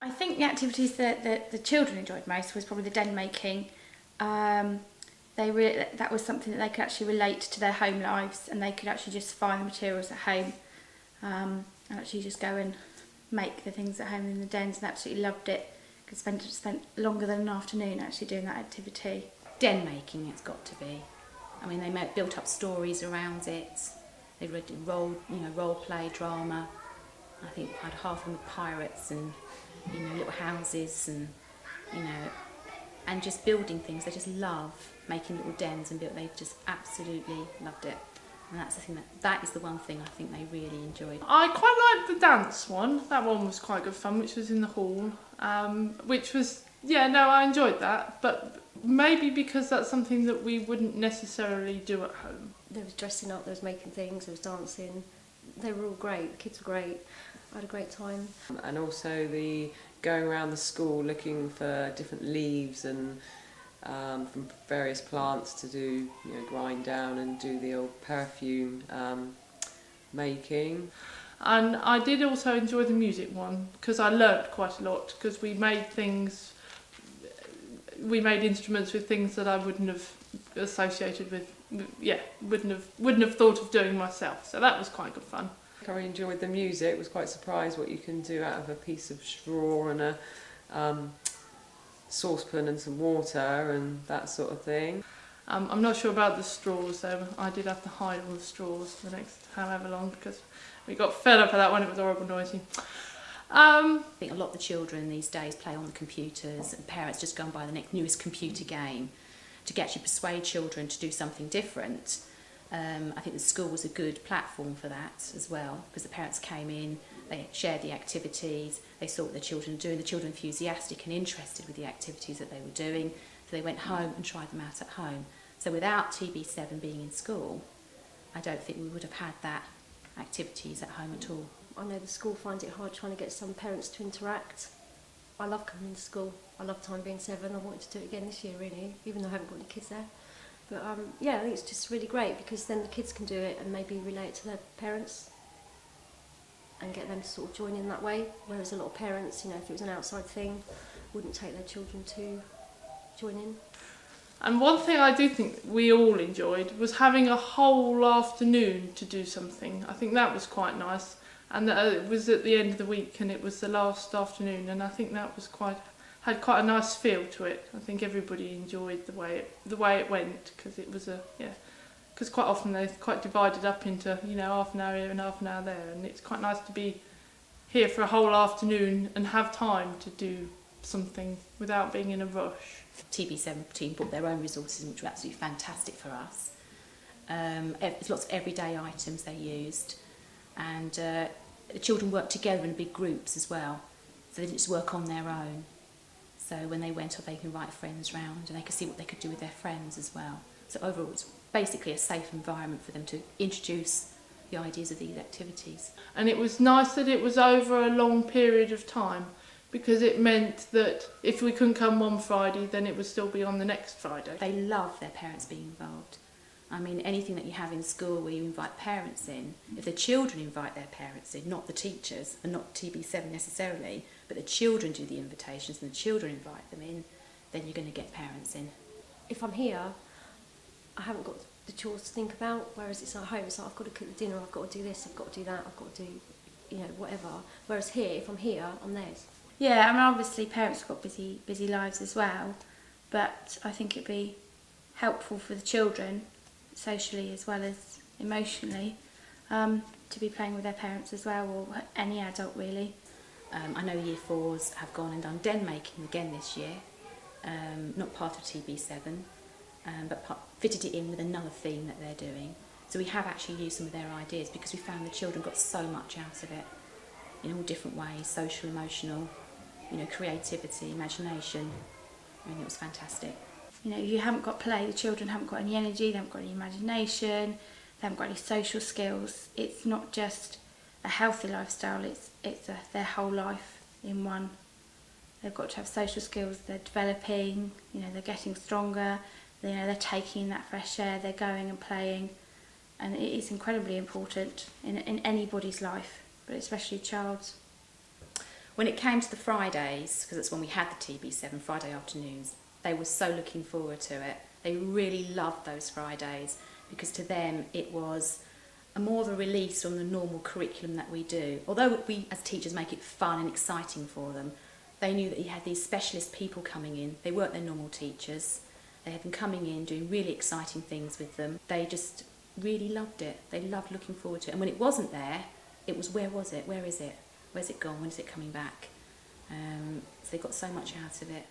I think the activities that the children enjoyed most was probably the den making. That was something that they could actually relate to their home lives, and they could actually just find the materials at home and actually just go and make the things at home in the dens, and absolutely loved it. Could spent longer than an afternoon actually doing that activity. Den making, it's got to be. I mean, they built up stories around it. They read role play, drama. I think I had half of them with pirates and little houses and and just building things. They just love making little dens and they just absolutely loved it. And that's the thing that is the one thing I think they really enjoyed. I quite liked the dance one. That one was quite good fun, which was in the hall. Which was, I enjoyed that. But maybe because that's something that we wouldn't necessarily do at home. There was dressing up, there was making things, there was dancing. They were all great. The kids were great. I had a great time. And also the going around the school looking for different leaves and from various plants to do, grind down and do the old perfume making. And I did also enjoy the music one because I learnt quite a lot, because we made instruments with things that I wouldn't have associated with, wouldn't have thought of doing myself. So that was quite good fun. I really enjoyed the music. Was quite surprised what you can do out of a piece of straw and a saucepan and some water and that sort of thing. I'm not sure about the straws though. I did have to hide all the straws for the next however long because we got fed up of that one. It was horrible noisy. I think a lot of the children these days play on the computers, and parents just go and buy the newest computer game to actually persuade children to do something different. I think the school was a good platform for that as well, because the parents came in, they shared the activities, they saw what the children were doing, the children were enthusiastic and interested with the activities that they were doing, so they went home and tried them out at home. So without TB7 being in school, I don't think we would have had that activities at home at all. I know the school finds it hard trying to get some parents to interact. I love coming into school. I love time being 7. I wanted to do it again this year really, even though I haven't got any kids there. But I think it's just really great because then the kids can do it and maybe relate it to their parents and get them to sort of join in that way. Whereas a lot of parents, if it was an outside thing, wouldn't take their children to join in. And one thing I do think we all enjoyed was having a whole afternoon to do something. I think that was quite nice. And it was at the end of the week and it was the last afternoon, and I think that was had quite a nice feel to it. I think everybody enjoyed the way it went, because it was because quite often they're quite divided up into half an hour here and half an hour there, and it's quite nice to be here for a whole afternoon and have time to do something without being in a rush. TB7 team brought their own resources, which were absolutely fantastic for us. There's lots of everyday items they used, and the children worked together in big groups as well, so they didn't just work on their own. So when they went off, they could invite friends round and they could see what they could do with their friends as well. So overall, it was basically a safe environment for them to introduce the ideas of these activities. And it was nice that it was over a long period of time, because it meant that if we couldn't come one Friday, then it would still be on the next Friday. They love their parents being involved. I mean, anything that you have in school where you invite parents in, if the children invite their parents in, not the teachers, and not TB7 necessarily, but the children do the invitations and the children invite them in, then you're going to get parents in. If I'm here, I haven't got the chores to think about, whereas it's at home, it's like I've got to cook the dinner, I've got to do this, I've got to do that, I've got to do, whatever. Whereas here, if I'm here, I'm theirs. Yeah, I mean obviously parents have got busy lives as well, but I think it'd be helpful for the children, socially as well as emotionally, to be playing with their parents as well, or any adult really. I know Year 4s have gone and done den making again this year, not part of TB7, but fitted it in with another theme that they're doing. So we have actually used some of their ideas, because we found the children got so much out of it in all different ways: social, emotional, creativity, imagination. I mean, it was fantastic. You haven't got play, the children haven't got any energy, they haven't got any imagination, they haven't got any social skills. It's not just a healthy lifestyle, it's their whole life in one. They've got to have social skills, they're developing, they're getting stronger, they're taking in that fresh air, they're going and playing, and it is incredibly important in anybody's life, but especially a child's. When it came to the Fridays, because that's when we had the TB7 Friday afternoons, they were so looking forward to it. They really loved those Fridays because to them it was more of a release from the normal curriculum that we do. Although we as teachers make it fun and exciting for them, they knew that you had these specialist people coming in. They weren't their normal teachers. They had them coming in, doing really exciting things with them. They just really loved it. They loved looking forward to it. And when it wasn't there, it was, where was it? Where is it? Where's it gone? When is it coming back? So they got so much out of it.